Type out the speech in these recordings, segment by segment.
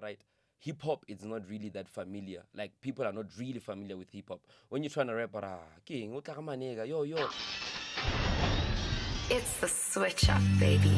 right? Hip hop is not really that familiar. Like people are not really familiar with hip hop. When you're trying to rap, king, yo yo. It's the switch up, baby.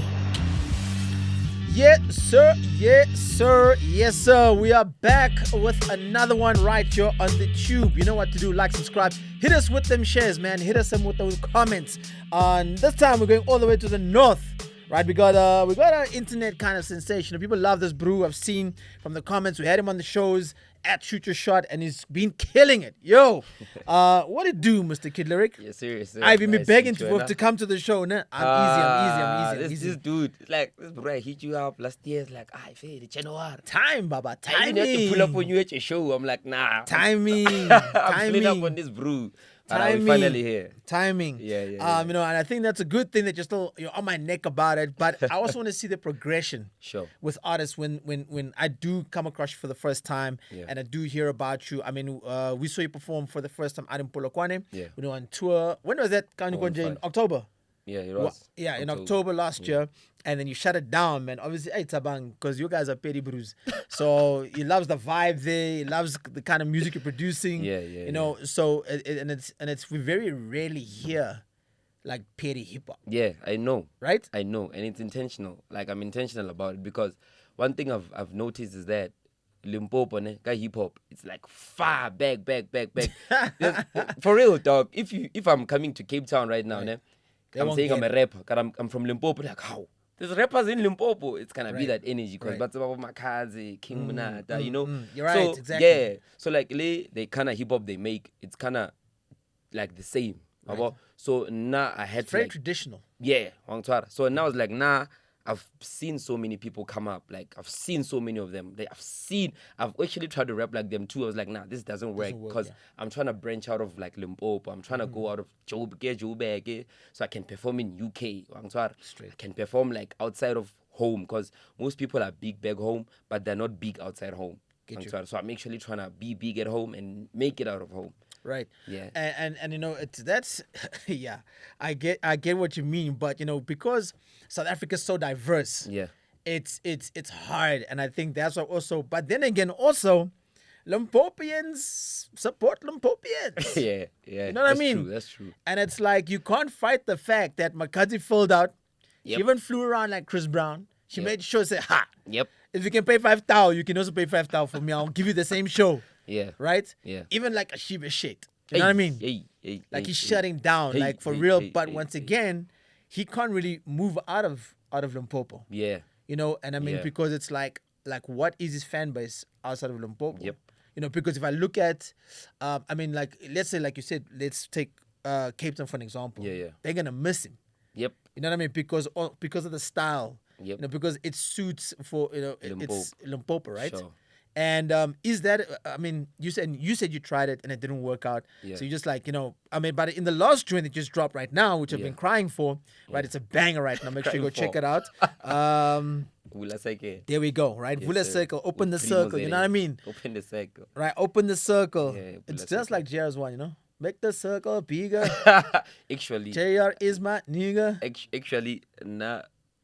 Yes, sir. Yes, sir. Yes, sir. We are back with another one right here on the tube. You know what to do. Like, subscribe. Hit us with them shares, man. Hit us with those comments. This time we're going all the way to the north. Right, we got an internet kind of sensation. People love this brew. I've seen from the comments. We had him on the shows at Shoot Your Shot, and he's been killing it. Yo, what it do, Mr. Kid Lyric? Yeah, seriously. I've been begging to come to the show. Nah? I'm easy. This dude, like, this bro, I hit you up last year. It's like, the January. Time, Baba. I even had to pull up on you at your show. I'm like, nah. Timing. I'm pulling up on this brew. Timing. We're finally here. Timing. Yeah. You know, and I think that's a good thing that you're still on my neck about it. But I also want to see the progression. Sure. With artists when I do come across you for the first time, and I do hear about you. I mean, we saw you perform for the first time at Polokwane. Yeah. You know, on tour. When was that? In October. Yeah, it was. In October last year. And then you shut it down, man. Obviously, hey, Tabang, because you guys are petty brews. So he loves the vibe there. He loves the kind of music you're producing. You know, so it's we very rarely hear like petty hip hop. Yeah, I know. Right? I know, and it's intentional. Like I'm intentional about it because one thing I've noticed is that Limpopo, hip hop, it's like far back. For real, dog. If I'm coming to Cape Town right now, I'm saying I'm a rapper, because I'm from Limpopo. Like how? There's rappers in Limpopo. It's gonna be that energy because but Makazi, King Munata, you know. You're right, so, exactly. Yeah. So like the kind of hip hop they make, it's kind of like the same. Right. So now I had it's very traditional. Yeah, so now it's like I've seen so many people come up. Like I've seen so many of them. I've actually tried to rap like them too. I was like, this doesn't work because I'm trying to branch out of like Limpopo. I'm trying to go out of Joburg, so I can perform in UK. I can perform like outside of home because most people are big back home, but they're not big outside home. So I'm actually trying to be big at home and make it out of home. Right. Yeah. And you know that's yeah. I get what you mean, but you know because South Africa's so diverse. Yeah. It's hard, and I think that's what also. But then again, also, Limpopians support Limpopians. yeah. You know what I mean? That's true. And it's like you can't fight the fact that Makati filled out. Yep. She even flew around like Chris Brown. She made sure say, Yep. If you can pay 5,000, you can also pay 5,000 for me. I'll give you the same show. Yeah. Right? Yeah. Even like a Shiba shit. You know what I mean? He's shutting down, like for real. But once again, he can't really move out of Limpopo. Yeah. You know, and I mean because it's like what is his fan base outside of Limpopo? Yep. You know, because if I look at, I mean, like let's say, like you said, let's take Cape Town for an example. Yeah. They're gonna miss him. Yep. You know what I mean? Because of the style. Yep. You know, because it suits for it's Limpopo, right? Sure. And is that? I mean, you said you tried it and it didn't work out. Yeah. So you just like I mean, but in the last joint that just dropped right now, which I've been crying for, right? It's a banger right now. Make sure you go check it out. Bula Sekele. There we go. Right, Yes, Bula sir. Sekele. Open the circle. You know what I mean? Open the circle. Right. Open the circle. Yeah, it's Bula just like JR's one. You know, make the circle bigger. Actually, JR is my nigga. Actually,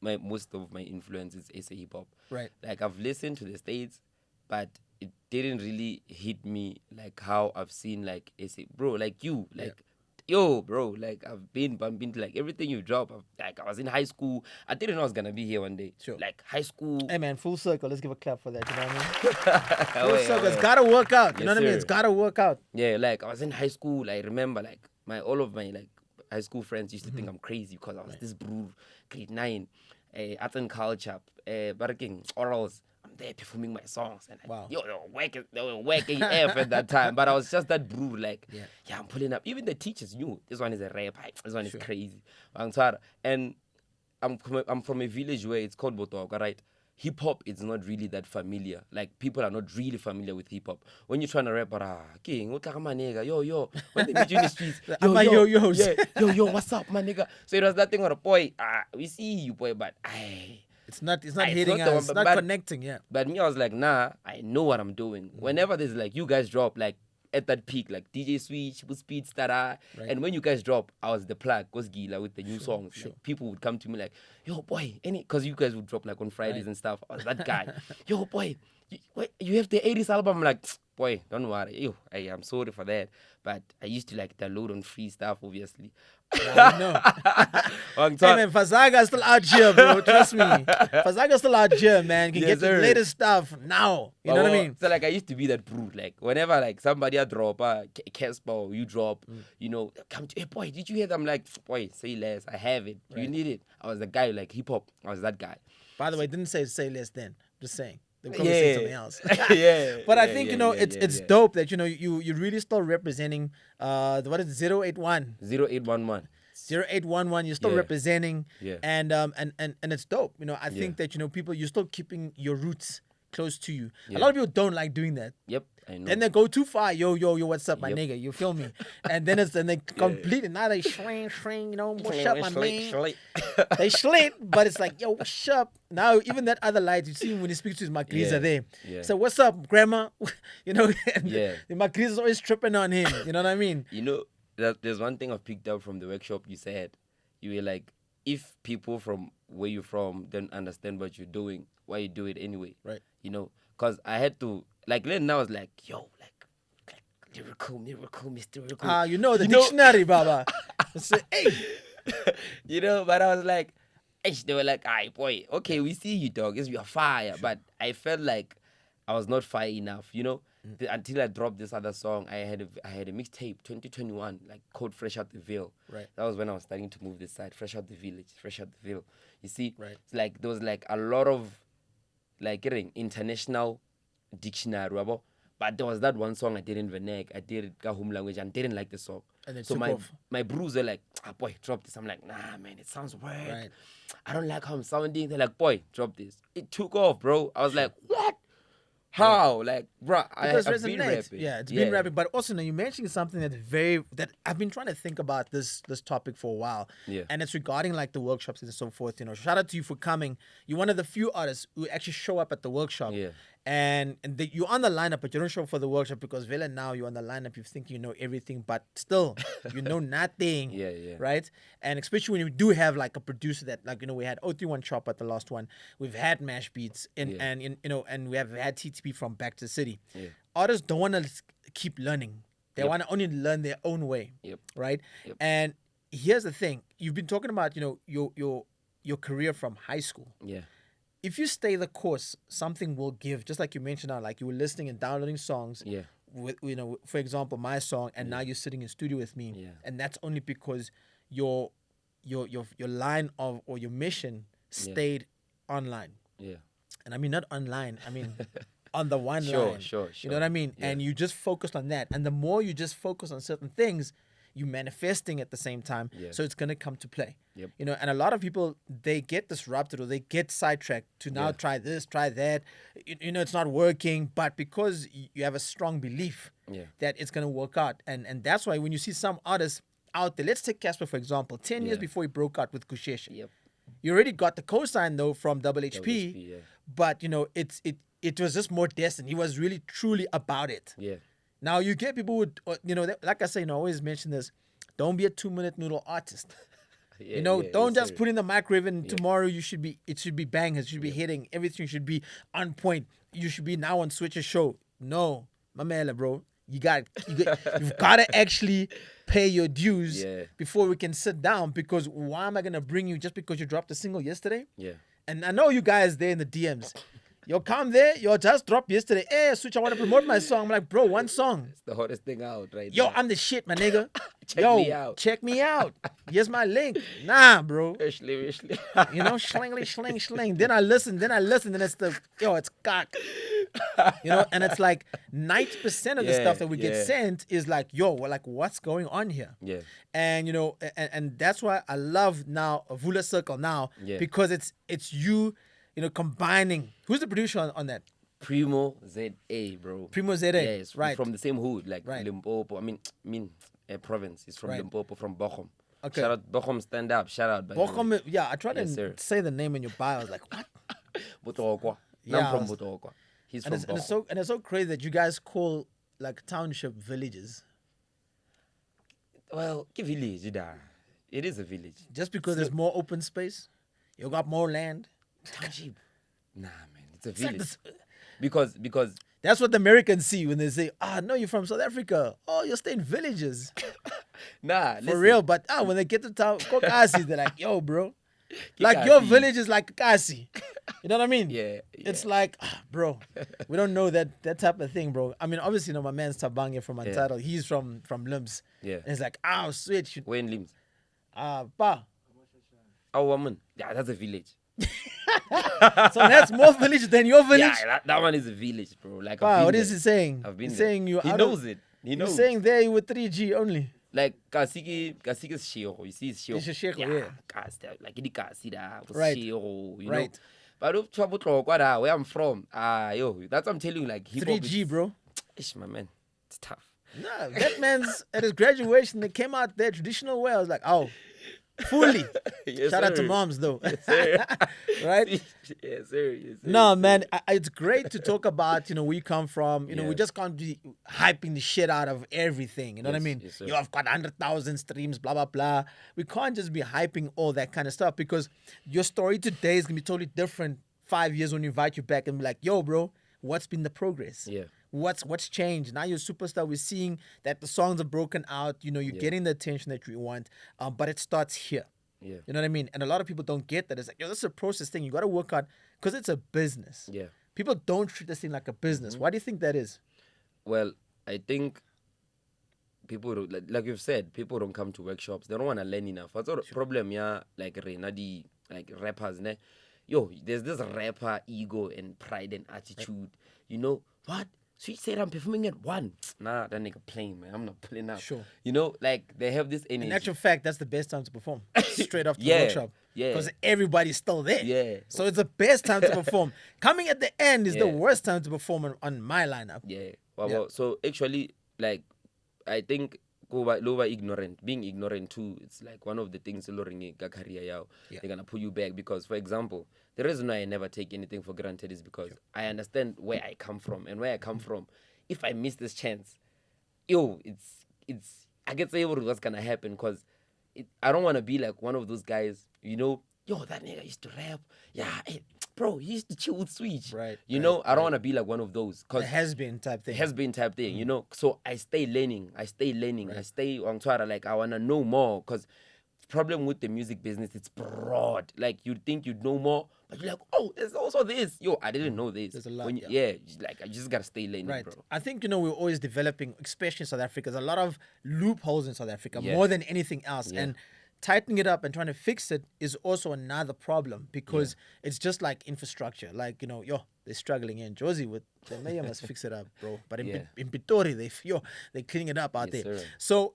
most of my influence is SA hip hop. Right. Like I've listened to the States, but it didn't really hit me like how I've seen like SA bro, like you, like yo, bro, like I've been bumping to like everything you drop. Like I was in high school. I didn't know I was gonna be here one day. Sure. Like high school. Hey man, full circle. Let's give a clap for that. You know what I mean? Full circle. It's gotta work out. You know what I mean? It's gotta work out. Yeah, like I was in high school. I remember like all of my like high school friends used to think I'm crazy because I was this bro, grade 9, art and culture, barking orals. I'm there performing my songs and like, they were working F at that time. But I was just that bro, like, I'm pulling up. Even the teachers knew this one is a rap. This one is crazy. And I'm from a village where it's called Botoka, right? Hip hop is not really that familiar. Like people are not really familiar with hip hop. When you're trying to rap, king, yo. When they meet you in the streets, yo, what's up, my nigga? So it was that thing where boy, we see you, boy, but it's not hitting us. It's not connecting, But me, I was like, I know what I'm doing. Whenever there's like you guys drop like at that peak, like DJ Switch, Speed Star, and when you guys drop, I was the plug, Gila with the new songs. Sure. Like, people would come to me like, yo boy, because you guys would drop like on Fridays and stuff. I was that guy. Yo boy, you have the 80s album. I'm like, boy, don't worry. Ew, I'm sorry for that. But I used to like download on free stuff, obviously. I know. On Hey top. man, Fazaga's still out here, bro. Trust me. Fazaga's still out here, man. You can Yes, get the sir. latest stuff now. You know what I mean? So like I used to be that brute. Like whenever like somebody a drop Casper or you drop, you know, come to, hey boy, did you hear that? I'm like, boy, say less. I have it. You need it. I was the guy like hip hop. I was that guy. By the way, didn't say less then. Just saying. They probably say something else. Yeah. But I yeah, think, yeah, you know, yeah, it's yeah. dope that, you know, you really still representing what is it, 081? 0811. 0811, you're still Yeah. representing. Yeah. And it's dope. You know, I think that, you know, people, you're still keeping your roots close to you. A lot of people don't like doing that. Yep, I know. Then they go too far. Yo, what's up, my Yep. nigga? You feel me? And then they completely, now they shrink, you know, what's up, my man? They slate, but it's like, yo, what's up? Now, even that other light, you see him when he speaks to his Macriza Yeah, there. yeah. So, what's up, grandma? You know, and Yeah. the Macriza's always tripping on him. You know what I mean? You know, there's one thing I've picked up from the workshop you said. You were like, if people from where you're from don't understand what you're doing, why you do it anyway? Right. You know, because I had to, like, then I was like, yo, like lyrical, Mr. Lyrical. You know, the dictionary, Baba. So, hey. You know, but I was like, they were like, aye, boy, okay, we see you, dog. Yes, you are fire. But I felt like I was not fire enough, you know? Until I dropped this other song, I had a mixtape, 2021, like called Fresh Out the Veil. Right. That was when I was starting to move this side, Fresh Out the Village, Fresh Out the Veil. You see? Right. It's like there was like a lot of like getting international dictionary, wabo. But there was that one song I did in Venek, I did it ka home language and didn't like the song. And it so took off. my bros were like, boy, drop this. I'm like, nah, man, it sounds weird. Right. I don't like how I'm sounding. They're like, boy, drop this. It took off, bro. I was like, what? How? Like, bro, Because I've been resonates. rapping. Yeah, it's been rapping. But also, now you mentioned something that I've been trying to think about this topic for a while. Yeah. And it's regarding like the workshops and so forth. You know, shout out to you for coming. You're one of the few artists who actually show up at the workshop. Yeah. And you're on the lineup, but you don't show up for the workshop because Vela now you're on the lineup. You think you know everything, but still you know nothing. Yeah. Right? And especially when you do have like a producer that, like, you know, we had 031 Chop at the last one. We've had Mash Beats and you know, and we have had TTP from Back to City. Yeah. Artists don't want to keep learning. They want to only learn their own way. Yep. Right? Yep. And here's the thing. You've been talking about, you know, your career from high school. Yeah. If you stay the course, something will give. Just like you mentioned now, like you were listening and downloading songs. Yeah. With, you know, for example, my song, and now you're sitting in studio with me. Yeah. And that's only because your line of, or your mission stayed online. Yeah. And I mean not online. I mean on the one line. Sure. You know what I mean? Yeah. And you just focused on that. And the more you just focus on certain things, you manifesting at the same time. Yeah. So it's gonna come to play. Yep. You know, and a lot of people, they get disrupted or they get sidetracked to now try this, try that. You know, it's not working, but because you have a strong belief that it's gonna work out. And that's why when you see some artists out there, let's take Casper for example, 10 years before he broke out with Kushesh. Yep. You already got the cosign though from Double HP, yeah. but you know, it was just more destined. He was really truly about it. Yeah. Now you get people who, you know, like I say, you know, I always mention this: don't be a 2-minute noodle artist. Yeah, you know, don't yes, just sir. put in the microwave and tomorrow it should be bang, it should be hitting, everything should be on point. You should be now on Switcher show. No, my man, bro, you've got to actually pay your dues before we can sit down. Because why am I gonna bring you just because you dropped a single yesterday? Yeah. And I know you guys there in the DMs. Yo, come there. Yo, just dropped yesterday. Hey, Switch, I want to promote my song. I'm like, bro, one song. It's the hottest thing out right Yo, now. I'm the shit, my nigga. Check me out. Here's my link. Nah, bro. Ashley. You know, sling. Then I listen. Then it's it's cock. You know, and it's like 90% of the stuff that we get sent is like, yo, we're like, what's going on here? Yeah. And you know, and that's why I love now a Vula Circle now, because it's you know, combining. Who's the producer on that? Primo ZA, bro. Primo ZA. Yes, right. From the same hood, like Right. Limpopo. I mean, province. He's from Right. Limpopo, from Bochum. Okay. Shout out Bochum, stand up. Shout out. by the way. Bochum, yeah, I tried Yes, to sir. say the name in your bio. I was like, what? Butokwa. Yeah, I'm I from was- Butokwa. He's And from it's Bochum. so crazy that you guys call like township villages Well, ke village, da. It is a village. just because there's more open space. You got more land. Township. Nah, man. It's a It's like village. this, because That's what the Americans see when they say, no, you're from South Africa. Oh, you're staying villages. nah, For listen, real. But when they get to town, Kokasi, they're like, yo, bro. Like your Kikasi. village is like Kasi. You know what I mean? Yeah, It's yeah. like, bro, we don't know that type of thing, bro. I mean, obviously, my man's Tabange from Untitled. He's from Limps. Yeah. And it's like, switch. We're in Limbs. Pa. Oh, woman. Yeah, that's a village. So that's more village than your village? Yeah, that one is a village, bro. Like, Pa, I've been what there. is he saying? I've been He's there. saying you He out knows of, it. He He's knows. saying there you were 3G only. Like Kasiki is Shiro. You see, it's Shiro. It's a Shiro, yeah. Like it Kasi da, Right. Shiro, you Right. know. But if trouble where I'm from, yo, that's what I'm telling you. Like hip hop 3G, is, bro. Ish, my man, it's tough. No, that man's at his graduation, they came out there traditional way. I was like, fully. Yes, Shout out to sir. moms, though. Sir. Right? Yes, sir. Yes, sir. No, Yes, man, it's great to talk about, where you come from. We Yeah. just can't be hyping the shit out of everything. You know what I Yes, mean? yes, sir. Yo, I've got 100,000 streams, blah, blah, blah. We can't just be hyping all that kind of stuff because your story today is going to be totally different 5 years when we invite you back and be like, yo, bro, what's been the progress? Yeah. What's changed? Now you're a superstar. We're seeing that the songs are broken out. You're getting the attention that you want, but it starts here. Yeah. You know what I mean? And a lot of people don't get that. It's like, yo, this is a process thing. You got to work out because it's a business. Yeah. People don't treat this thing like a business. Why do you think that is? Well, I think people don't, like you've said, people don't come to workshops. They don't want to learn enough. What's the problem? Yeah, like Renadi, like rappers, ne? Yo, there's this rapper ego and pride and attitude. You know what? Switch said I'm performing at 1. Nah, that nigga playing, man. I'm not pulling up. Sure. You know, like they have this energy. In actual fact, that's the best time to perform. Straight after Yeah, the workshop. yeah. Because everybody's still there. Yeah. So it's the best time to perform. Coming at the end is the Yeah. worst time to perform on my lineup. Yeah. Well, Yeah. well, so actually, like, I think lower ignorant, being ignorant too, it's like one of the things career. They're gonna pull you back because, for example, the reason why I never take anything for granted is because I understand where I come from, and where I come from, if I miss this chance, yo, it's I can say what's gonna happen because I don't want to be like one of those guys, yo, that nigga used to rap, hey, bro, he used to chill with Switch, Right, you right, know, I don't want to be like one of those The because has-been type thing. has-been type thing, you know. So I stay learning. I stay on Twitter. Like I wanna know more. Cause problem with the music business, it's broad. Like you'd think you'd know more, but you're like, oh, there's also this. Yo, I didn't know this. There's a lot, When you- yeah. like I just gotta stay learning, Right. bro. I think, we're always developing, especially in South Africa. There's a lot of loopholes in South Africa, Yeah. more than anything else. Yeah. And tightening it up and trying to fix it is also another problem because it's just like infrastructure. Like, they're struggling in Josie with, the mayor must fix it up, bro. But in, Yeah. in Pitori, they're cleaning it up out Yes, there. sir. So,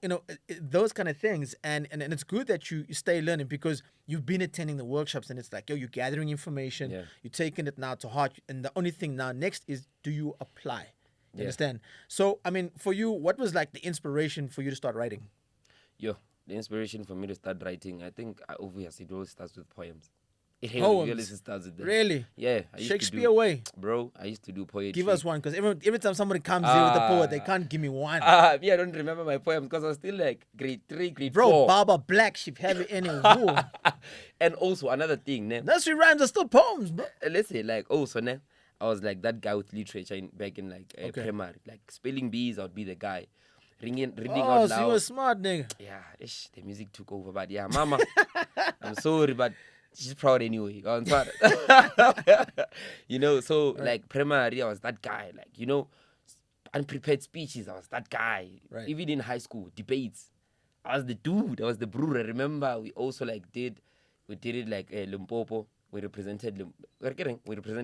those kind of things. And it's good that you stay learning because you've been attending the workshops and it's like, you're gathering information, Yeah. you're taking it now to heart. And the only thing now next is, do you apply? You Yeah. understand? So, I mean, for you, what was like the inspiration for you to start writing? Yo, the inspiration for me to start writing, I think obviously it always starts with poems. It Poems? really starts with them. Really? Yeah. I used to Shakespeare do, way. bro. I used to do poetry. Give us one, because every time somebody comes here with a poet, they can't give me one. Me, I don't remember my poems because I was still like grade 3, grade Bro, 4. Baba Black Sheep, heavy any wool. And also another thing, ne, Nursery rhymes are still poems, bro. let's say like also, ne, I was like that guy with literature back in like Okay. primary, like spelling bees. I would be the guy, reading Oh, out so you loud. a smart nigga. Yeah, the music took over, but yeah, mama, I'm sorry, but she's proud anyway. On Twitter. So like primary, I was that guy. Like unprepared speeches, I was that guy. Right. Even in high school, debates, I was the dude. I was the brewer. I remember we also did it like Limpopo. We represented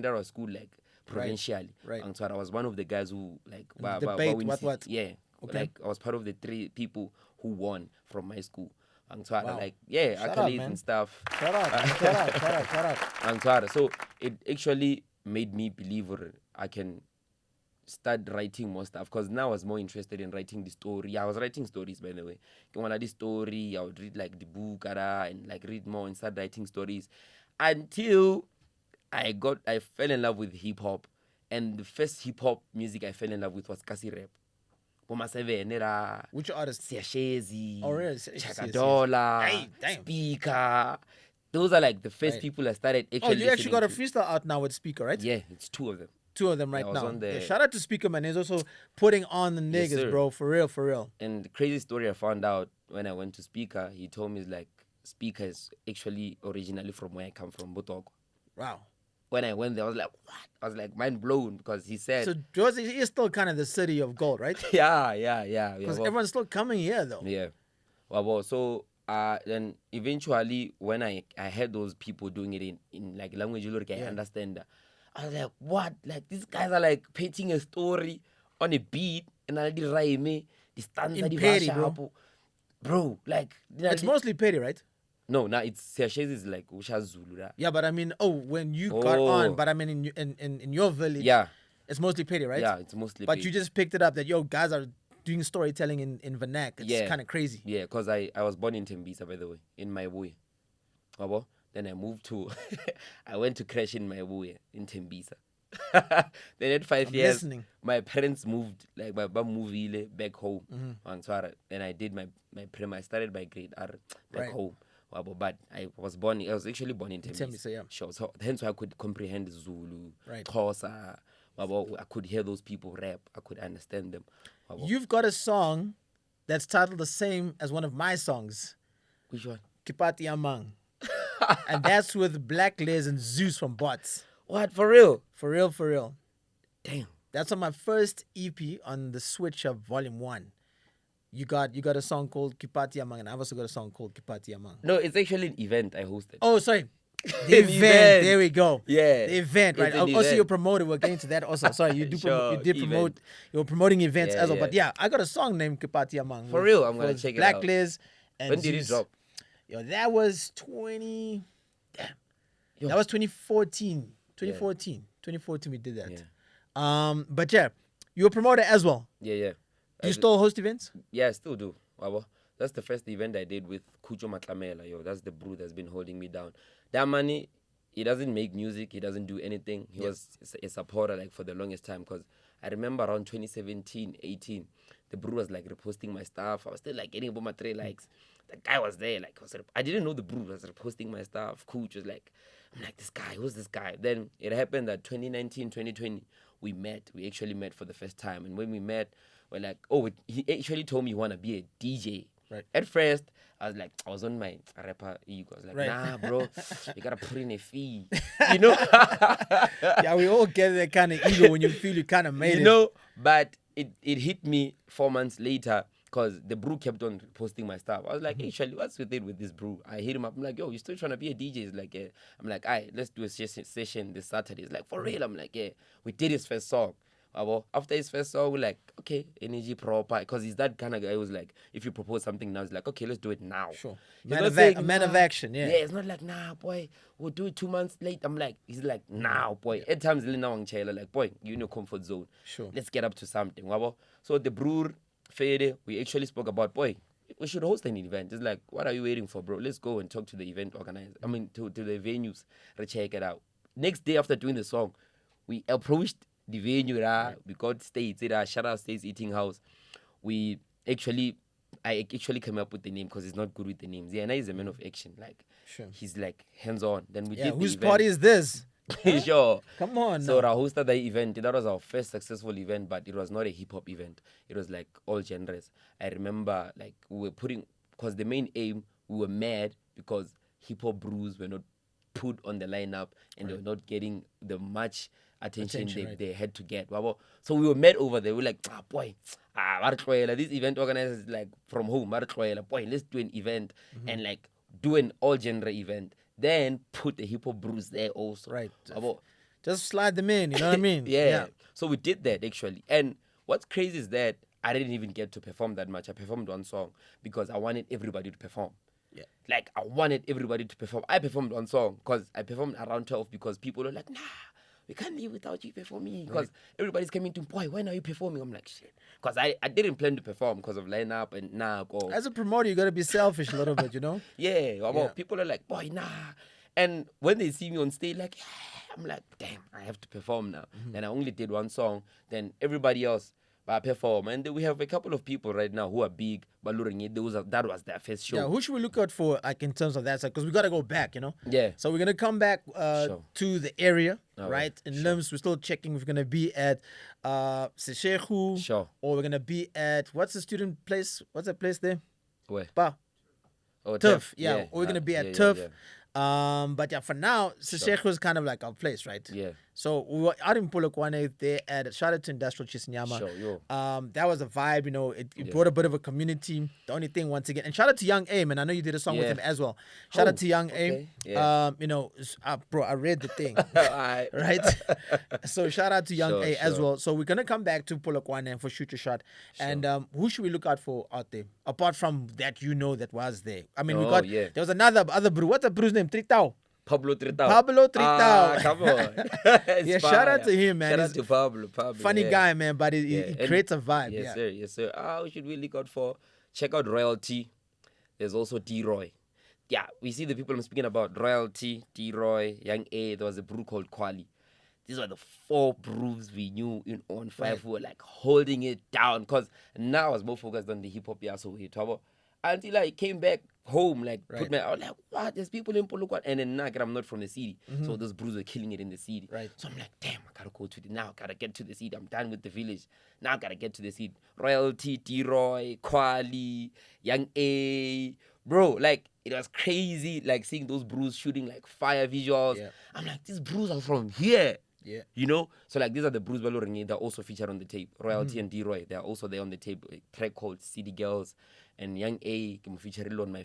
our school like provincially. right. And so I was one of the guys who like Debate, win what? Yeah. Okay. Like I was part of the 3 people who won from my school. And so Wow. Shout out, accolades man. and stuff. Shout out. And so it actually made me believe I can start writing more stuff because now I was more interested in writing the story. I was writing stories, by the way. When I did story, I would read like the book and like read more and start writing stories until I fell in love with hip hop. And the first hip hop music I fell in love with was Kasi rap. Boma Seven era Which artist? Siashezi, Oh, really? Chakadola, Hey, damn. Speaker. Those are like the first Right. people I started Oh, actually you actually got a listening freestyle out now with Speaker, right? to. Yeah, it's 2 of them. Two of them right I was now. on the- Yeah, shout out to Speaker Man. He's also putting on the Yes, niggas, sir. bro. For real, for real. And the crazy story I found out when I went to Speaker, he told me like Speaker is actually originally from where I come from, Butoko. Wow. When I went there, I was like, what? I was like mind blown because he said, So Jersey is still kind of the city of gold, right? yeah. Because well, everyone's still coming here, though. yeah. Well, so then eventually when I heard those people doing it in like language I understand that. I was like, what? Like these guys are like painting a story on a beat and I did rhyme the stanza In di Pedi, basha, bro. Like It's mostly petty, right? no, it's Seychelles is like Usha Zulu. Right? Yeah, but I mean, when you got on, Oh. but I mean, in your village, Yeah, it's mostly petty, right? yeah, it's mostly. But Pedi. you just picked it up that guys are doing storytelling in vernac. It's Yeah. kind of crazy. Yeah, because I was born in Tembisa, by the way, in my boy. Then I moved to, I went to crash in my boy in Tembisa. Then at 5 I'm years, listening. my parents moved, like my mom moved back home. Mm-hmm. Then I did my I started my grade R back Right. home. But I was actually born in Tembisa. Tembisa, yeah. Sure. So hence why I could comprehend Zulu, Right. Xhosa. I could hear those people rap. I could understand them. You've got a song that's titled the same as one of my songs, Which one? Kipati Amang. And that's with Black Liz and Zeus from Bots. What, for real? For real, for real. Damn. That's on my first EP on the Switch Up Volume 1. You got a song called Kipati Amang, and I've also got a song called Kipati Amang. No, it's actually an event I hosted. Oh, sorry. An The event. event. There we go. Yeah. The event, right? It's an Also, event. you're promoted. We're getting to that also. Sorry, you Sure, did promote. event. You're promoting events Yeah, as well. yeah. But yeah, I got a song named Kipati Amang. For with- real? I'm gonna with check it Black out. Liz and When did it Zeus. drop? Yo, that was 20. Damn. Yo. That was 2014. 2014 we did that. Yeah. But yeah, you were promoted as well. Yeah. Do you still host events? Yeah, I still do. That's the first event I did with Kucho Matlamela. That's the brew that's been holding me down. That money, he doesn't make music. He doesn't do anything. He was a supporter like for the longest time because I remember around 2017, 18, the brew was like reposting my stuff. I was still like getting about my 3 likes. The guy was there. Like I didn't know the brew was reposting my stuff. Kuch was like, I'm like, this guy, who's this guy? Then it happened that 2019, 2020, we met. We actually met for the first time. And when we met, we're like, he actually told me he want to be a DJ. Right. At first, I was on my rapper ego. I was like, Right. nah, bro, you gotta put in a fee. You know? Yeah, we all get that kind of ego when you feel you kind of made it. You know? But it hit me 4 months later because the brew kept on posting my stuff. I was like, actually, what's with it with this brew? I hit him up. I'm like, yo, you still trying to be a DJ? He's like, yeah. I'm like, all right, let's do a session this Saturday. He's like, for real? I'm like, yeah. We did his first song. After his first song, we're like, okay, energy proper. Because he's that kind of guy who's like, if you propose something now, he's like, okay, let's do it now. Sure. He's Man not of saying, a man of "Nah." action, yeah. Yeah, it's not like, nah, boy, we'll do it 2 months late. I'm like, he's like, now, boy. At times, like, boy, you in your comfort zone. Sure. Let's get up to something. So the brewer, Fede, we actually spoke about, boy, we should host an event. It's like, what are you waiting for, bro? Let's go and talk to the event organizer. I mean, to the venues. Check it out. Next day after doing the song, we approached the venue. We got States. Shout out States Eating House. I actually came up with the name because he's not good with the names. Yeah, and he's a man of action. Like, Sure. he's like hands-on. Then we Yeah, did the whose event. party is this? Sure. Come on. So now. I hosted the event. That was our first successful event, but it was not a hip-hop event. It was like all genres. I remember like we were putting, because the main aim, we were mad because hip-hop brews were not put on the lineup and they were not getting the much attention right. they had to get. So we were mad over there. We were like, this event organizer is like from home. Boy, let's do an event and like do an all genre event. Then put the hip hop brews there also. Right. Wabo. Just slide them in, you know what I mean? Yeah. So we did that actually. And what's crazy is that I didn't even get to perform that much. I performed one song because I wanted everybody to perform. Yeah. Like I wanted everybody to perform. I performed one song because I performed around 12 because people were like, nah, we can't live without you performing. Because everybody's coming to, boy, when are you performing? I'm like, shit. Because I didn't plan to perform because of lineup and As a promoter, you got to be selfish a little bit, you know? Yeah. People are like, boy, nah. And when they see me on stage, like, yeah, I'm like, damn, I have to perform now. And I only did one song. Then everybody else, perform. And we have a couple of people right now who are big, Baluringi. That was their first show. Yeah, who should we look out for, like, in terms of that side? Because we got to go back, you know? Yeah. So we're going to come back Sure. to the area, All right? right, In sure. Limbs, we're still checking if we're going to be at Seshegu. Sure. Or we're going to be at, what's the student place? What's that place there? Where? Ba. Oh, Turf. Yeah. Or we're going to be at Turf. Yeah. But yeah, for now, Seshegu is kind of like our place, right? Yeah. So we were out in Polokwane there at shout out to Industrial Chisnyama. Sure, yo. That was a vibe, you know. It brought a bit of a community. The only thing, once again, and shout out to Young A, man. I know you did a song with Yeah. him as well. Shout out to Young okay. A. Yeah. You know, bro, I read the thing, Alright. right? So shout out to Young Sure, A as sure. well. So we're gonna come back to Polokwane for Shoot Your Shot. And who should we look out for out there apart from that, you know, that was there? I mean, we Oh, got yeah. there was other brew. What's the brew's name? Tritao. Pablo Tritao. Pablo Tritao. Come on. Yeah, shout out to him, man. Shout out He's to Pablo. Funny yeah. guy, man, but he And- creates a vibe. Yes, Yeah. sir. Yes, sir. Who should we look out for? Check out Royalty. There's also D-Roy. Yeah, we see the people I'm speaking about. Royalty, D-Roy, Young A. There was a brew called Quali. These were the 4 brews we knew in On 5 Right. who were like holding it down. Because now I was more focused on the hip-hop. Yeah, so we talk about. Until I came back home, like, Right. I was like, what? There's people in Polokwane. And then now I'm not from the city. So those brews were killing it in the city. Right. So I'm like, damn, I gotta go to now. I gotta get to the city. I'm done with the village. Now I gotta get to the city. Royalty, D-Roy, Quali, Young A. Bro, like, it was crazy, like, seeing those brews shooting, like, fire visuals. Yeah. I'm like, these brews are from here. Yeah. You know? So, like, these are the brews Baloringi. They're also featured on the tape. Royalty and D-Roy, they're also there on the tape. A track called City Girls. And Young A, I'm featured on my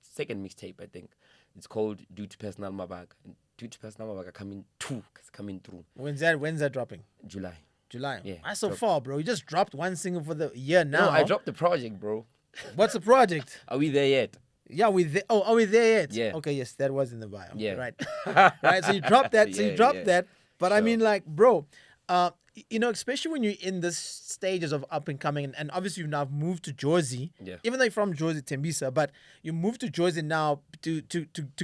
second mixtape, I think. It's called Due to Personal Mabag. And Due to Personal Mabag it's coming through. When's that dropping? July. July. Yeah, That's so drop. far, bro. You just dropped one single for the year now. No, I dropped the project, bro. What's the project? Are we there yet? Yeah, we there. Oh, are we there yet? Yeah. Okay, yes, that was in the bio. Yeah. Right. Right. So you dropped that. So you Yeah, dropped yeah. that. But I Sure. mean, like, bro, you know, especially when you're in this stages of up and coming, and obviously you've now moved to Jersey. Yeah. Even though you're from Jersey, Tembisa, but you moved to Jersey now to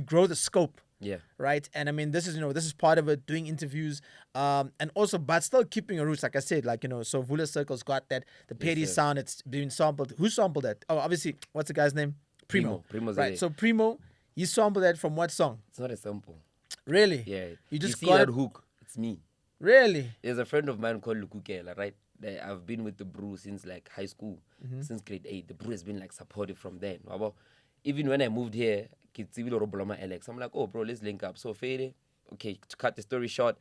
grow the scope. Yeah. Right. And I mean, this is part of it, doing interviews, and also, but still keeping your roots. Like I said, like, you know, so Vula Circle's got that, the Petty sir. sound, it's been sampled. Who sampled that? Oh, obviously, what's the guy's name? Primo. Primo's Right. there. So Primo, you sampled that from what song? It's not a sample. Really? Yeah. You just see got that it? hook? It's me. Really? There's a friend of mine called Lukukela, right? I've been with the brew since like high school, since grade 8. The brew has been like supportive from then. Even when I moved here, Alex, I'm like, oh bro, let's link up. So Fede, okay, to cut the story short,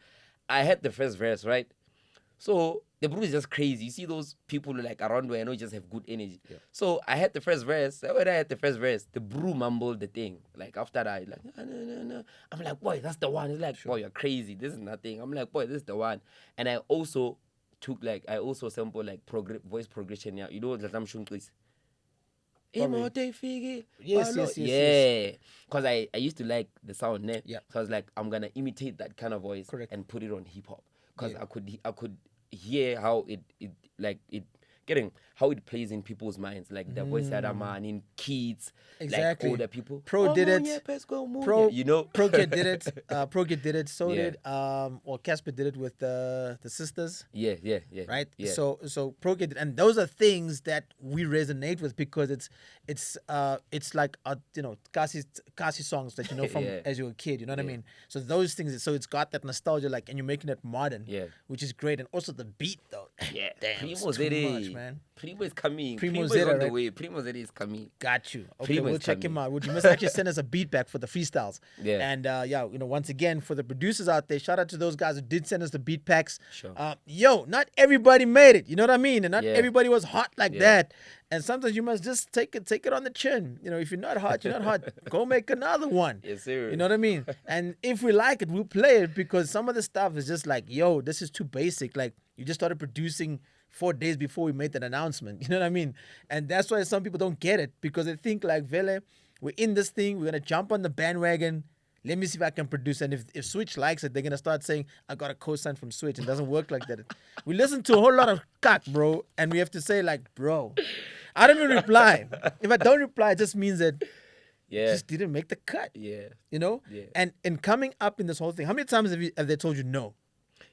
I had the first verse, right? So the brew is just crazy. You see those people like around where I know just have good energy. Yeah. So I had the first verse. When I had the first verse, the brew mumbled the thing. Like after that, like, no. I'm like, boy, that's the one. He's like, boy, you're crazy. This is nothing. I'm like, boy, this is the one. And I also sampled like voice progression. Yeah, you know what I'm shunqis. Yes. Yeah. Because I used to like the sound, ne? Yeah. So I was like, I'm gonna imitate that kind of voice Correct. and put it on hip hop. Because Yeah. I could hear how how it plays in people's minds, like the voice that I'm on in kids, Exactly. like older people. Pro did it. Pro, you know. ProKid did it. ProKid did it. So Yeah. did Casper did it with the sisters. Yeah. Right. Yeah. So ProKid, and those are things that we resonate with because it's like you know, Kasi songs that you know from Yeah. as you were a kid. You know what I Yeah. mean? So those things. So it's got that nostalgia, like, and you're making it modern. Yeah. Which is great, and also the beat though. Yeah. Damn, Primo it's too Zere. much, man. Primo is coming. Primo Primo is Zere, on the right? way. Primo Zere is coming. Got you. Okay, Primo we'll is check him coming. out. You must actually send us a beat back for the freestyles. Yeah. And you know, once again, for the producers out there, shout out to those guys who did send us the beat packs. Sure. Not everybody made it. You know what I mean? And not Yeah. everybody was hot like Yeah. that. And sometimes you must just take it on the chin. You know, if you're not hot, you're not hot. Go make another one. Yes, sir. You know what I mean? And if we like it, we'll play it because some of the stuff is just like, yo, this is too basic. Like, you just started producing 4 days before we made that announcement. You know what I mean? And that's why some people don't get it because they think like, Vele, we're in this thing. We're going to jump on the bandwagon. Let me see if I can produce. And if Switch likes it, they're going to start saying, I got a co-sign from Switch. It doesn't work like that. We listen to a whole lot of cock, bro. And we have to say like, bro, I don't even reply. If I don't reply, it just means that Yeah. just didn't make the cut. Yeah. You know? Yeah. And coming up in this whole thing, how many times have they told you no?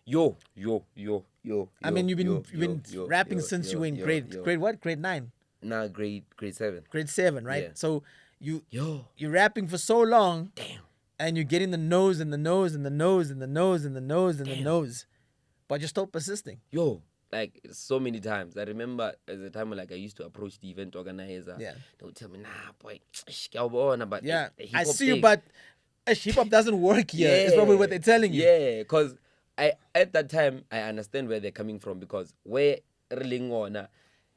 Yo. I mean, you've been rapping since you were in grade what? Grade 9? Nah, grade 7. Grade 7, right? Yeah. So you're rapping for so long. Damn. And you're getting the nose and the nose and the nose and the nose and the nose and the nose. But you're still persisting. Like so many times. I remember as a time when like I used to approach the event organizer. Yeah. They would tell me, nah, boy, but Yeah. the I hip-hop see you, thing- but hip hop doesn't work here. It's probably what they're telling you. Yeah, because at that time I understand where they're coming from, because where Rilingona,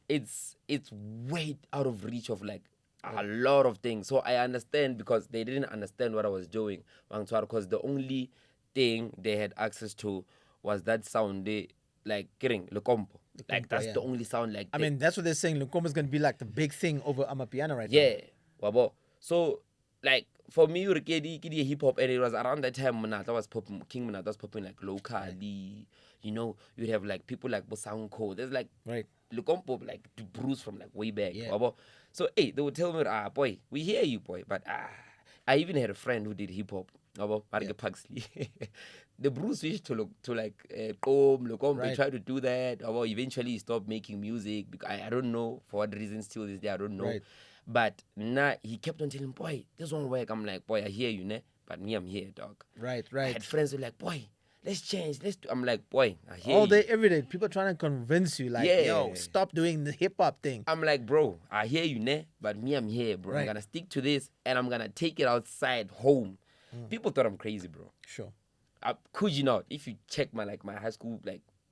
it's way out of reach of like a lot of things. So I understand, because they didn't understand what I was doing, because the only thing they had access to was that sound. They like getting Limpopo. Like that's the only sound. Like I mean, that's what they're saying. Limpopo is gonna be like the big thing over Amapiano right now. yeah, wabo. So like for me, Kidi hip hop, and it was around that time when I was popping, King Manat was popping like locally. You know, you'd have like people like Bosanko. There's like Limpopo, like the Bruce from like way back. Yeah. Wabo. So hey, they would tell me, boy, we hear you, boy, but I even had a friend who did hip hop. Marike Paxley. The Bruce switched to like They tried to do that. Eventually he stopped making music because I don't know for what reason. Still this day I don't know. Right. But nah, he kept on telling, boy, this won't work. I'm like, boy, I hear you, ne? But me, I'm here, dog. Right. I had friends who were like, boy, let's change. I'm like, boy, I hear All you. day, every day, people trying to convince you, like, Yeah. yo, stop doing the hip hop thing. I'm like, bro, I hear you, ne? But me, I'm here, bro. Right. I'm gonna stick to this, and I'm gonna take it outside home. People thought I'm crazy, bro. Sure. Could you not? If you check my high school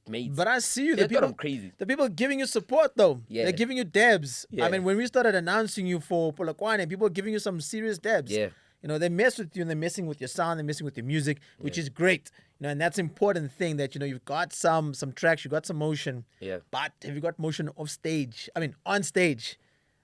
mates, But I see you. they The thought people, I'm crazy. the people giving you support, though. Yeah. They're giving you debs. Yeah. I mean, when we started announcing you for Polokwane, people are giving you some serious debs. Yeah. You know, they mess with you and they're messing with your sound, they're messing with your music, which is great. You know, and that's important thing that, you know, you've got some tracks, you got some motion. Yeah. But have you got motion off stage? I mean, on stage,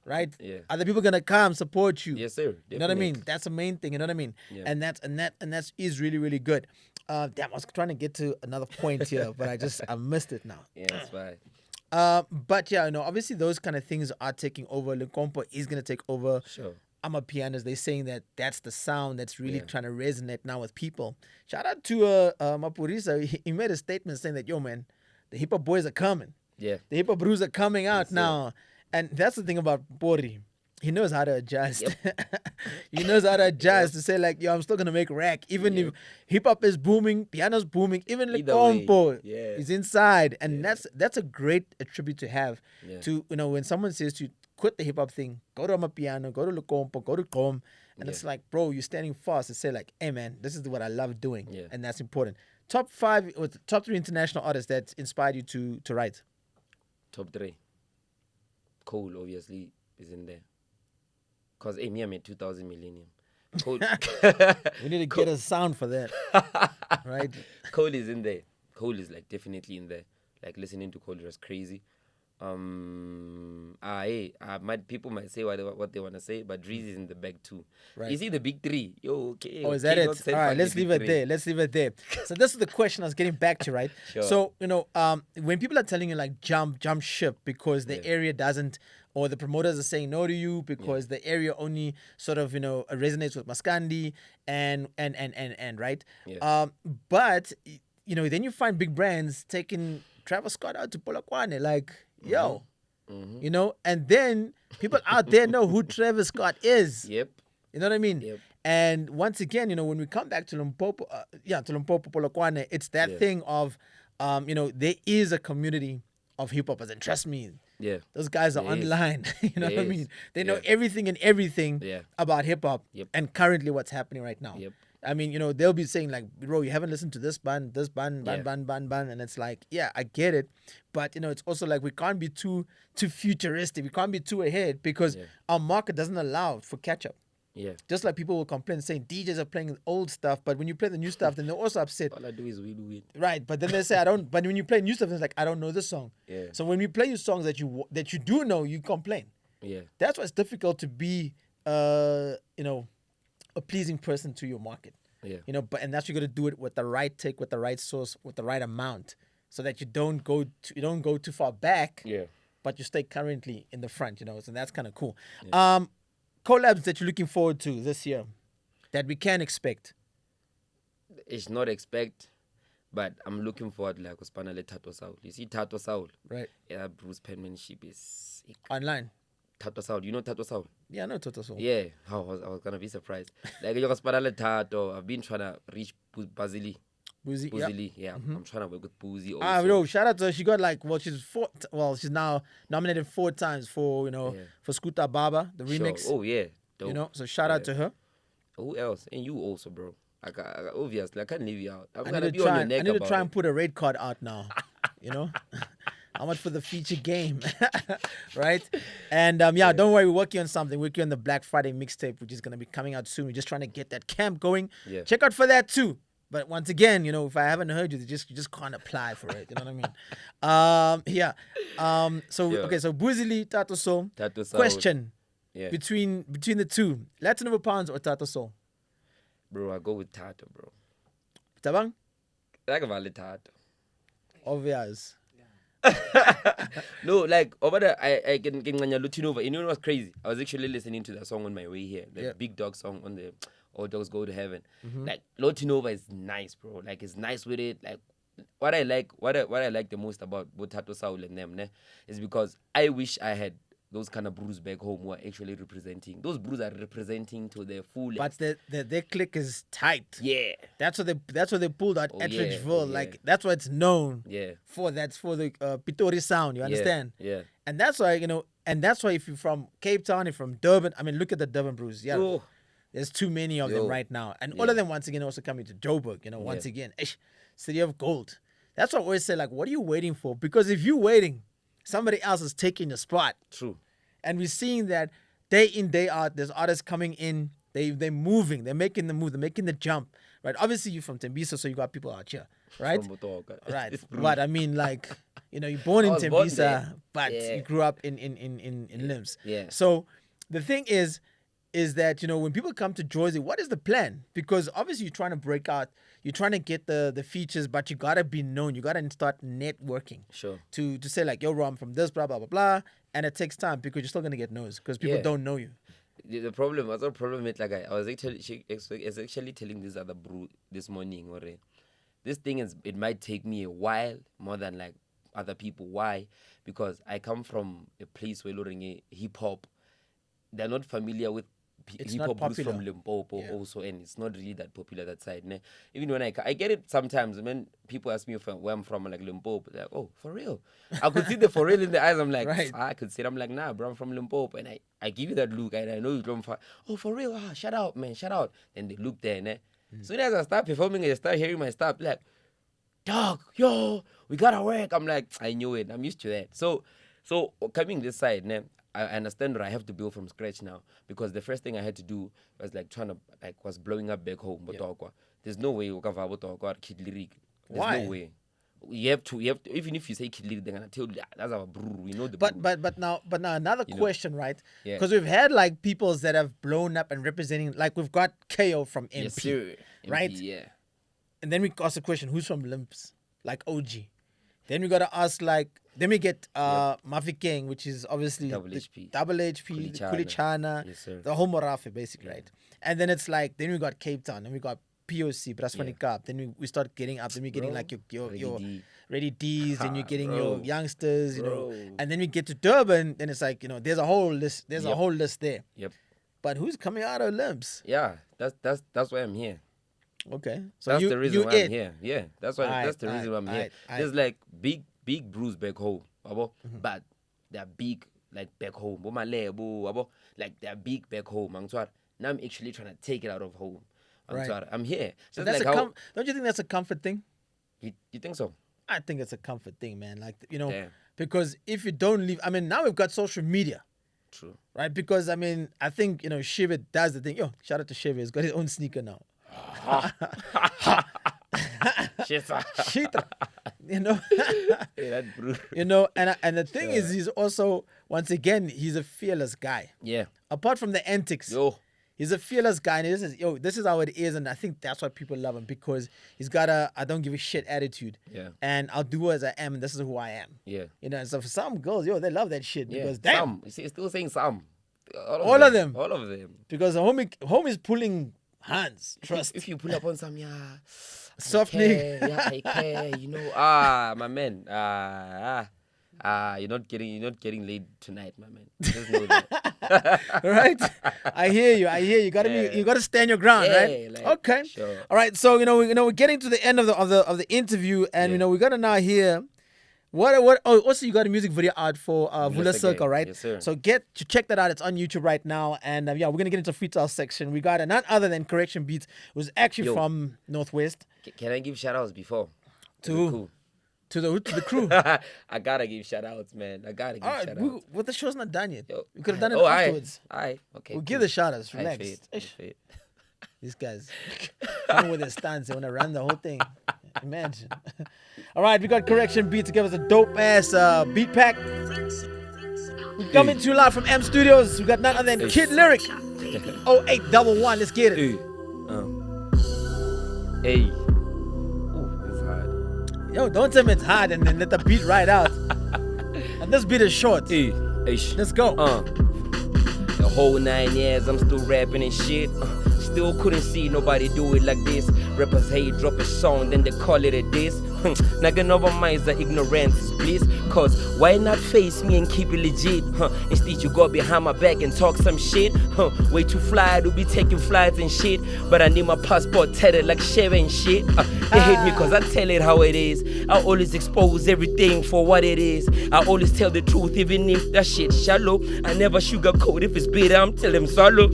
right? Yeah. Are the people gonna come support you? Yes, sir. You know what I mean? Definitely. That's the main thing. You know what I mean? Yeah. And that is really, really good. Damn, I was trying to get to another point here, but I missed it now. Yeah, that's fine. But yeah, you know, obviously those kind of things are taking over. Limpopo is gonna take over. Sure. Amapianos, they're saying that that's the sound that's really Yeah. trying to resonate now with people. Shout out to Mapurisa. He made a statement saying that, yo, man, the hip hop boys are coming. Yeah. The hip hop brews are coming out Yes, sir. now. And that's the thing about Bori. He knows how to adjust. He knows how to adjust to say, like, yo, I'm still going to make rack. Even if hip hop is booming, piano's booming, even Either way, Limpopo yeah. is inside. And that's a great attribute to have. Yeah. To, you know, when someone says to you, quit the hip hop thing, go to Amapiano, go to Limpopo, go to Com. And it's like, bro, you're standing fast to say, like, hey, man, this is what I love doing. Yeah. And that's important. Top 5 or top 3 international artists that inspired you to write. Top 3. Cole, obviously, is in there. Because me, I'm at 2000 Millennium. Cole, We need to get a sound for that. Right? Cole is in there. Cole is like definitely in there. Like listening to Cole was crazy. People might say what they want to say, but Dreezy is in the bag too. Right. You see the big 3. Yo, okay. Oh, is that okay, it? don't say All right, fuck let's the leave big it three. there. Let's leave it there. So this is the question I was getting back to, right? Sure. So, you know, when people are telling you like jump ship because the area doesn't, or the promoters are saying no to you because the area only sort of, you know, resonates with Maskandi and right? Yeah. But, you know, then you find big brands taking Travis Scott out to Polokwane, like, yo, you know, and then people out there know who Travis Scott is. Yep. You know what I mean? Yep. And once again, you know, when we come back to Limpopo, Polokwane, it's that thing of, you know, there is a community of hip hoppers, and trust me, Yeah. those guys are There is. online. You know There what I is. mean? They know Yeah. everything and everything Yeah. about hip hop Yep. and currently what's happening right now. Yep. I mean, you know, they'll be saying like, bro, you haven't listened to this band, Yeah. and it's like, yeah, I get it, but you know, it's also like we can't be too futuristic. We can't be too ahead because our market doesn't allow for catch up. Yeah. Just like people will complain saying DJs are playing old stuff, but when you play the new stuff, then they're also upset. All I do is we do it. Right, but then they say I don't. But when you play new stuff, it's like I don't know this song. Yeah. So when we play you songs that you do know, you complain. Yeah. That's why it's difficult to be, you know, a pleasing person to your market. Yeah. You know, and that's you got to do it with the right take, with the right source, with the right amount, so that you don't go too far back. Yeah. But you stay currently in the front. You know, so that's kind of cool. Collabs that you're looking forward to this year, that we can expect. It's not expect, But I'm looking forward like Ospanale Tato Saul. You see Tato Saul? Right. Yeah, Bruce penmanship is sick. Online. Tato Saul. You know Tato Saul? Yeah, I know Toto Soul. Yeah. I was gonna be surprised. Like you Ospanale Tato. I've been trying to reach Basili. Boozy. Yeah. I'm trying to work with Boozy also. Yo, shout out to her. She got like, she's now nominated 4 times for, for Scooter Baba, the remix. Oh yeah. Dope. So shout out to her. Who else? And you also, bro. Obviously, I can't leave you out. I need to try and put a rate card out now. How much for the feature game, right? And don't worry, we're working on something. We're working on the Black Friday mixtape, which is gonna be coming out soon. We're just trying to get that camp going. Yeah. Check out for that too. But once again, if I haven't heard you, you just can't apply for it. You know what I mean? So Buzili, Tato Soul. Question. Yeah. Between the two, Latin over pounds or Tato Soul? Bro, I go with Tato, bro. Tabang? Like a valid Tato. Obvious. No, like over there, I can Lutinova. You know what's crazy? I was actually listening to that song on my way here, the Big Dog song on the All Dogs Go to Heaven. Like Lutinova is nice, bro. Like it's nice with it. Like what I like the most about both Tato Saul and them, is because I wish I had those kind of brews back home who are actually representing. Those brews are representing to their full. But their click is tight. Yeah. That's what they pulled out at Ridgeville. Oh, yeah. Like that's what it's known. Yeah. That's for the Pitori sound. You understand? Yeah. And that's why if you're from Cape Town, if you're from Durban, I mean, look at the Durban brews. Yeah. Oh. There's too many of them right now, and all of them once again also coming to Joburg. Once again, city of gold. That's what I always say. Like, what are you waiting for? Because if you're waiting, somebody else is taking your spot. True. And we're seeing that day in, day out, there's artists coming in, they're moving, they're making the move, they're making the jump, right? Obviously, you're from Tembisa, so you got people out here, right? Right. But I mean, like, you're born in Tembisa, but you grew up in Limbs. Yeah. So the thing is that, when people come to Jersey, what is the plan? Because obviously you're trying to break out, you're trying to get the features, but you got to be known. You got to start networking. Sure. To say like, yo, bro, I'm from this, blah, blah, blah, blah. And it takes time because you're still going to get no's because people don't know you. The problem is, like I was actually telling this other bro this morning, this thing it might take me a while more than like other people. Why? Because I come from a place where hip hop, they're not familiar with hip hop groups from Limpopo also, and it's not really that popular that side. Ne? Even when I get it sometimes when people ask me where I'm from, like Limpopo, they're like, oh, for real? I could see the for real in the eyes. I'm like, I could see it. I'm like, nah, bro, I'm from Limpopo, and I give you that look, and I know you're from. Oh, for real? Shout out, man, shout out. And they look there, ne? Soon as I start performing, I start hearing my stuff, like, dog, yo, we gotta work. I'm like, I knew it. I'm used to that. So coming this side, ne? I understand that I have to build from scratch now because the first thing I had to do was like was blowing up back home. There's no way you can have Kid Lyric. There's no way. You have to even if you say Kid Lyric, they're gonna tell you that's our brew. We know the but now another question, right? Because we've had like peoples that have blown up and representing, like we've got KO from MP, yes, sir. right? MP, yeah. And then we ask the question, who's from Limps? Like OG. Then we gotta ask then we get Mafikeng, which is obviously Double HP, Kulichana, yes, sir. the whole Morafe basically, right? And then it's like then we got Cape Town, then we got POC, Brasfani Cup, then we start getting up, then we're getting like your Ready D's, and you're getting your youngsters, and then we get to Durban, then it's like, there's a whole list, a whole list there. Yep. But who's coming out of Limps? Yeah, that's why I'm here. Okay. So that's the reason why I'm here. Yeah, that's the reason why I'm here. There's like big brews back home, but they're big like back home. Like they're big back home. Now I'm actually trying to take it out of home. I'm here. So that's like don't you think that's a comfort thing? You think so? I think it's a comfort thing, man. Like, Damn. Because if you don't leave, I mean, now we've got social media. True. Right? Because, I mean, I think, Shiva does the thing. Yo, shout out to Shiva. He's got his own sneaker now. Shitra. And the thing is, he's also, once again, he's a fearless guy. Yeah. Apart from the antics. He's a fearless guy, and this is how it is, and I think that's why people love him, because he's got a I don't give a shit attitude. Yeah. And I'll do as I am, and this is who I am. Yeah. So for some girls, they love that shit, because damn. Some. You see, still saying some. All of them. All of them. Because the homie's pulling hands. Trust. If you pull up on some, Soft I nigga. care, yeah, I care. You know, my man. You're not getting laid tonight, my man. Just know that. Right? I hear you. You gotta you gotta stand your ground, right? Like, Okay. sure. All right. So we're getting to the end of the interview, and we gotta now hear what. Oh, also you got a music video out for Bula Circle, right? Yes, sir. So check that out. It's on YouTube right now, and we're gonna get into freestyle section. We got none other than Correction Beats, who's actually from Northwest. Can I give shout outs before? To the crew. I gotta give shout outs, man. I gotta give shout outs. Well, the show's not done yet. Yo, We could have done it oh, afterwards. Aye. Okay. We'll give the shout outs. Relax. Relax. These guys, come with their stance. They want to run the whole thing. Imagine. All right, we got Correction Beat to give us a dope ass beat pack. We're coming to you live from M Studios. We got none other than Kid Lyric. 0811. Let's get it. Hey. Ooh, it's hard. Yo, don't tell me it's hard and then let the beat ride out. And this beat is short. Let's go. The whole 9 years, I'm still rapping and shit. Still couldn't see nobody do it like this. Rappers hate, drop a song, then they call it a diss. Naga never minds the ignorance is bliss. Cause why not face me and keep it legit? Instead you go behind my back and talk some shit. Way too fly to be taking flights and shit. But I need my passport tatted like Chevy and shit. They hate me cause I tell it how it is. I always expose everything for what it is. I always tell the truth even if that shit shallow. I never sugarcoat, if it's bitter I'm tell them swallow.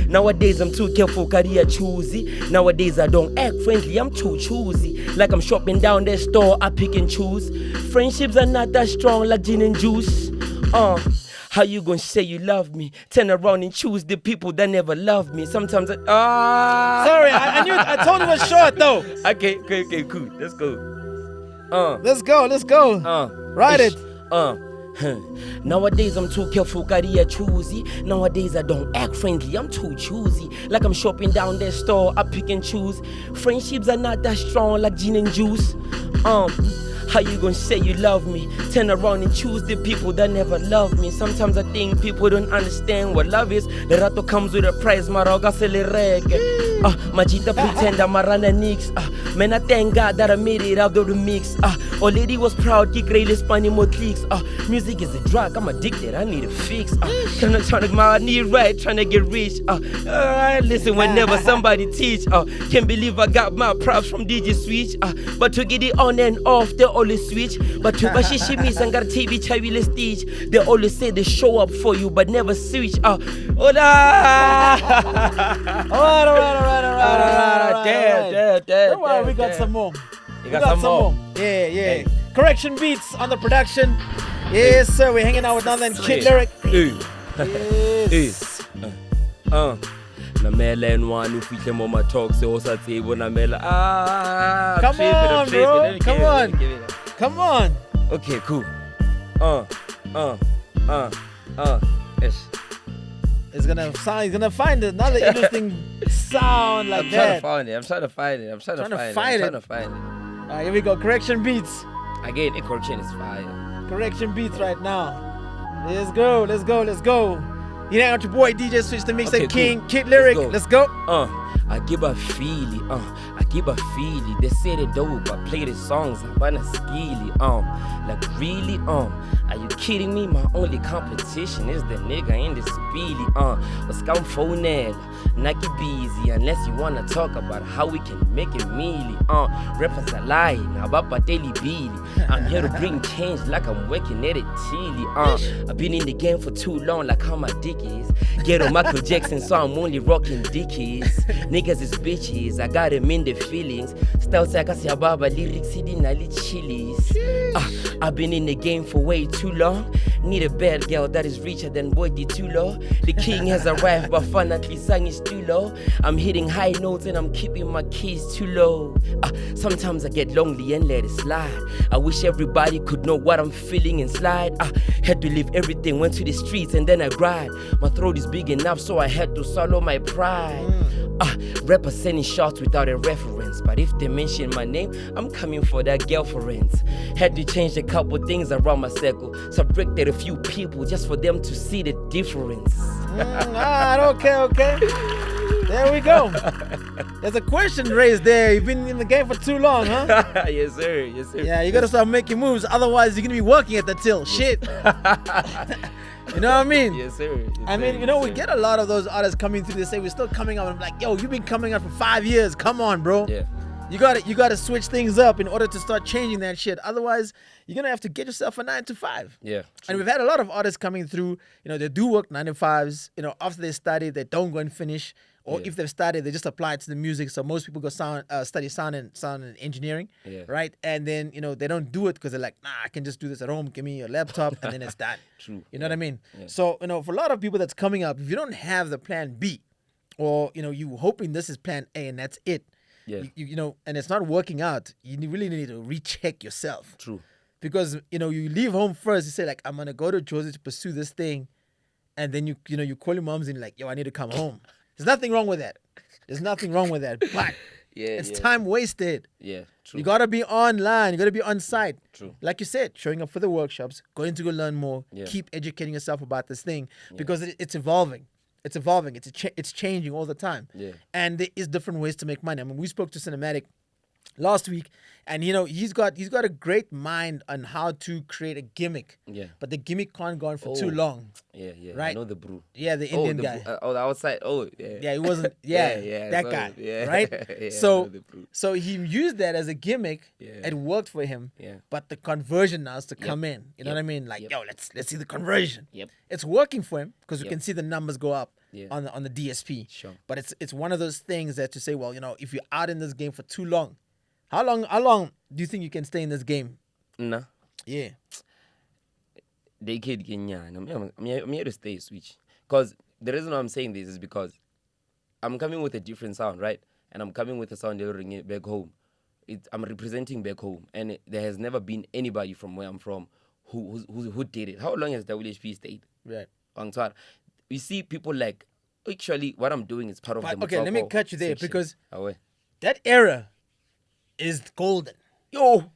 Nowadays I'm too careful, career choosy. Nowadays I don't act friendly, I'm too choosy. Like I'm shopping down that store, I pick and choose. Friendships are not that strong like gin and juice. How you gonna say you love me? Turn around and choose the people that never loved me. Sometimes Sorry, I told you it was short though. Okay, cool. Let's go. Let's go. Ride it. Nowadays I'm too careful, career choosy. Nowadays I don't act friendly, I'm too choosy. Like I'm shopping down that store, I pick and choose. Friendships are not that strong like gin and juice. How you gonna say you love me? Turn around and choose the people that never loved me. Sometimes I think people don't understand what love is. The rato comes with a price, maroga se le rege. Majita pretender, marana nix. Man, I thank God that I made it out of the mix. Old lady was proud, kick rail spani more clicks. Music is a drug, I'm addicted, I need a fix. Trying to need right, trying to get rich. Listen whenever somebody teach. Can't believe I got my props from DJ Switch. But to get it on and off, they always switch. But to bashishi miss and got TV chavile stage. They always say they show up for you, but never switch. Hola! Alright. Damn. Don't worry, we got some more. You got some more? Yeah. Hey. Correction Beats on the production. Yes, sir. We're hanging out with none other than Kid Lyric. Yes. Namela and one if we came on my talk, so also table Namela. Come on. Okay, cool. Yes. He's gonna find another interesting sound like that. I'm trying to find it. Here we go. Correction Beats. Again, correction is fire. Correction Beats right now. Let's go. You know, your boy DJ Switch, the mixtape king, cool. Kid Lyric. Let's go. I give a feeling. They say they dope, I play the songs. I'm gonna skilly. Like really. Are you kidding me? My only competition is the nigga in the speedy. But scam phone Nike busy unless you wanna talk about how we can make it mealy. Rappers are lying about daily beely. I'm here to bring change like I'm working at it chilly. I've been in the game for too long, like how my dick is. Get on Michael Jackson, so I'm only rocking dickies. Niggas is bitches, I got them in the feelings. Style Sakasi Baba lyrics, hidden nali chilies. I've been in the game for way too long. Need a bad girl that is richer than boy too low. The king has arrived, but finally sang is too low. I'm hitting high notes and I'm keeping my keys too low. Sometimes I get lonely and let it slide. I wish everybody could know what I'm feeling and slide. Had to leave everything, went to the streets and then I cried. My throat is big enough, so I had to swallow my pride. Rappers sending shots without a reference, but if they mention my name, I'm coming for that girlfriend. Had to change a couple things around my circle, subtracted a few people just for them to see the difference. Okay. There we go. There's a question raised there. You've been in the game for too long, huh? Yes, sir. Yes, sir. Yeah, you gotta start making moves. Otherwise, you're gonna be working at the till. Shit. You know what I mean? Yes, sir. Yes, I mean, sir. you know, Yes, we sir. get a lot of those artists coming through. They say we're still coming up. I'm like, yo, you've been coming up for 5 years. Come on, bro. Yeah. You gotta switch things up in order to start changing that shit. Otherwise, you're gonna have to get yourself a 9 to 5. Yeah. And we've had a lot of artists coming through. You know, they do work 9 to 5s. You know, after they study, they don't go and finish. Or Yeah. if they've studied, they just apply it to the music. So most people go study sound and engineering, Yeah. right? And then, you know, they don't do it because they're like, nah, I can just do this at home. Give me your laptop, and then it's done. True. You know what I mean? Yeah. So, you know, for a lot of people that's coming up, if you don't have the plan B, or, you know, you hoping this is plan A and that's it, Yeah. you know, and it's not working out, you really need to recheck yourself. True. Because, you know, you leave home first, you say, like, I'm going to go to Georgia to pursue this thing. And then, you know, you call your moms and like, yo, I need to come home. There's nothing wrong with that. There's nothing wrong with that. But Yeah. it's yeah. time wasted. Yeah. True. You got to be online. You got to be on site. True. Like you said, showing up for the workshops, going to go learn more, Yeah. keep educating yourself about this thing because it's evolving. It's evolving. It's changing all the time. Yeah. And there is different ways to make money. I mean, we spoke to Cinematic last week, and, you know, he's got a great mind on how to create a gimmick. Yeah. But the gimmick can't go on for too Oh. long. Yeah. Yeah. I Right. know the brew. Yeah, the Indian guy. The outside. Oh, yeah. Yeah, he wasn't. Yeah, yeah, that so- guy. yeah. Right. Yeah, I so, know the brew. so he used that as a gimmick. Yeah. It worked for him. Yeah. But the conversion now has to come in. You know Yep. what I mean? Like, Yep. yo, let's see the conversion. Yep. It's working for him because we Yep. can see the numbers go up Yeah. on the DSP. Sure. But it's one of those things that to say, well, you know, if you're out in this game for too long, how long do you think you can stay in this game? Nah. Yeah. Decade Kenya. I'm here to stay switch. Because the reason why I'm saying this is because I'm coming with a different sound, right? And I'm coming with a sound delivering back home. I'm representing back home, and there has never been anybody from where I'm from who did it. How long has WHP stayed? Right. You see people like, actually, what I'm doing is part of But, the okay, let me Motoko cut you there section. because Away. that era is golden. Yo.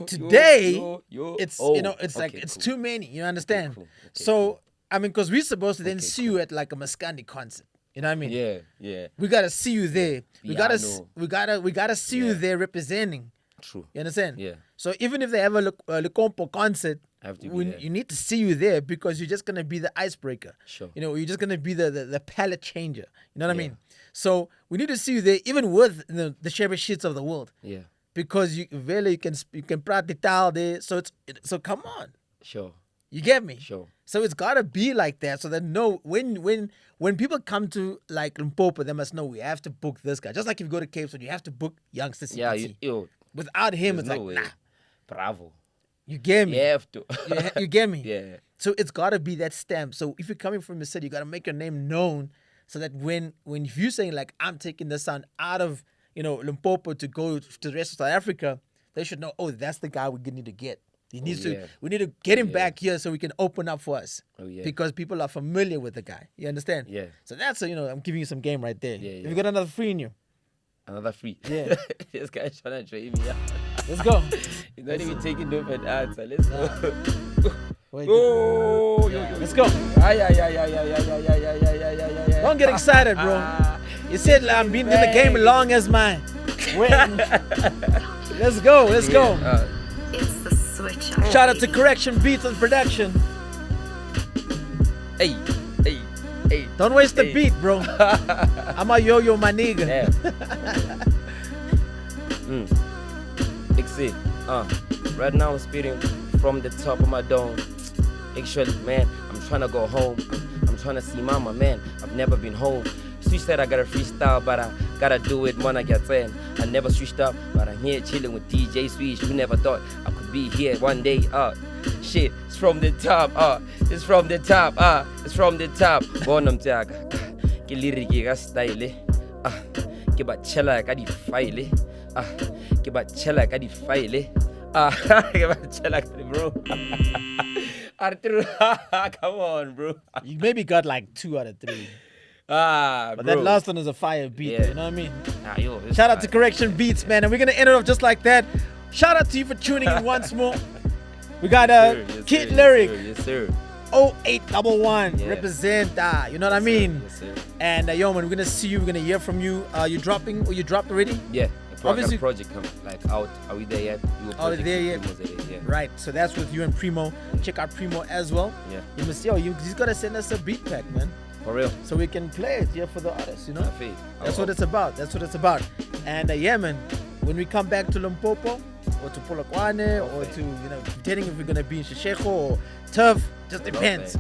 Today, yo. it's Oh, you know, it's like okay, it's cool. too many. You understand? cool. Okay, so I mean, because we're supposed to then Okay, see you at like a Maskandi concert. You know what I mean? Yeah. We gotta see you there. We Yeah, I gotta know. we gotta see you Yeah. there representing. True. You understand? Yeah. So even if they have a Limpopo concert, Have to be there. you need to see you there because you're just gonna be the icebreaker. Sure. You know, you're just gonna be the palette changer. You know what I Yeah. mean? So we need to see you there, even with the Shabba shits of the world, Yeah. because you can practice there. So come on, Sure. you get me? Sure. So it's gotta be like that, so that when people come to like Limpopo, they must know we have to book this guy. Just like if you go to Cape Town, you have to book youngster CPT. Yeah. Yo. Without him, There's it's no like way. nah. Bravo. You get me? You have to. You get me? Yeah. So it's gotta be that stamp. So if you're coming from the city, you gotta make your name known, so that when you're saying like I'm taking the sound out of Limpopo to go to the rest of South Africa, they should know. Oh, that's the guy we need to get. He needs to. yeah. We need to get him Yeah. back here so we can open up for us. Oh, yeah. Because people are familiar with the guy. You understand? Yeah. So that's I'm giving you some game right there. Yeah, Have yeah. you got another free in you? Another free. Yeah. This guy's trying to train me. Let's go. He's not even taking no for an answer. Let's go. Wait, Go. Let's go. Don't get excited, bro. You said like, I'm been in the game long as mine. Let's go. Let's go. It's the switch up. Shout out to baby. Correction Beats and Production. Hey. Don't waste the Hey. beat, bro. I'm a yo-yo, my nigga. Yeah. Exit. Right now I'm speeding from the top of my dome. Actually, man, I'm trying to go home. I'm trying to see mama, man. I've never been home. Switch said I gotta freestyle, but I gotta do it when I get in. I never switched up, but I'm here chilling with DJ Switch. Who never thought I could be here one day? Shit, it's from the top. It's from the top. It's from the top. Bonum tiaga. Ke liriki ga style. Ke ba chela ka di file. Ke ba chela ka di file. Ke ba chela ka di bro. Arthur, come on, bro. You maybe got like 2 out of 3. But Bro. that last one is a fire beat, Yeah. you know what I mean? Yo, this Shout out to guy. Correction Beats, man. And we're going to end it off just like that. Shout out to you for tuning in once more. We got Yes, sir. Kid Yes, Lyric, sir. Yes, sir. 0811. Yeah. Represent, you know what I mean? Yes, sir. And yo, man, we're gonna see you. We're gonna hear from you. You dropping? Or you dropped already? Yeah. Obviously- Obviously, project come like out. Are we there yet? There yet? Yeah. Right. So that's with you and Primo. Check out Primo as well. Yeah. You must, you just gotta send us a beat pack, man, For real. so we can play it here for the artists. You know. I feel. That's what it's about. That's what it's about. And yeah, man, when we come back to Limpopo or to Polokwane or to, depending if we're going to be in Shisheko or Turf, just depends.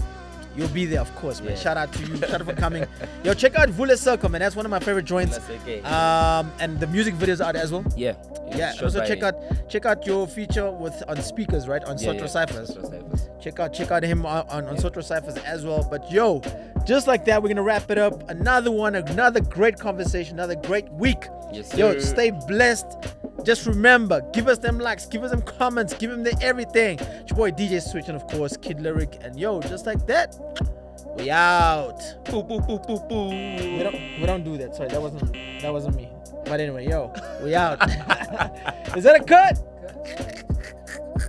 You'll be there, of course, man. Yeah. Shout out to you. Shout out for coming. Yo, check out Bula Circle, man. That's one of my favorite joints. That's okay. And the music videos are out as well. Yeah. Yeah. Shot Also by- check out your feature on speakers, right? On Sotro Cyphers. Sotro Cyphers. Check out him on Sotro Cyphers as well. But yo, just like that, we're gonna wrap it up. Another great conversation, another great week. Yes, sir. Yo, stay blessed. Just remember, give us them likes, give us them comments, give them the everything. It's your boy DJ Switch and of course Kid Lyric. And yo, just like that, we out. Boo, boo, boo, boo, boo. We don't do that. Sorry, that wasn't me. But anyway, yo, we out. Is that a cut?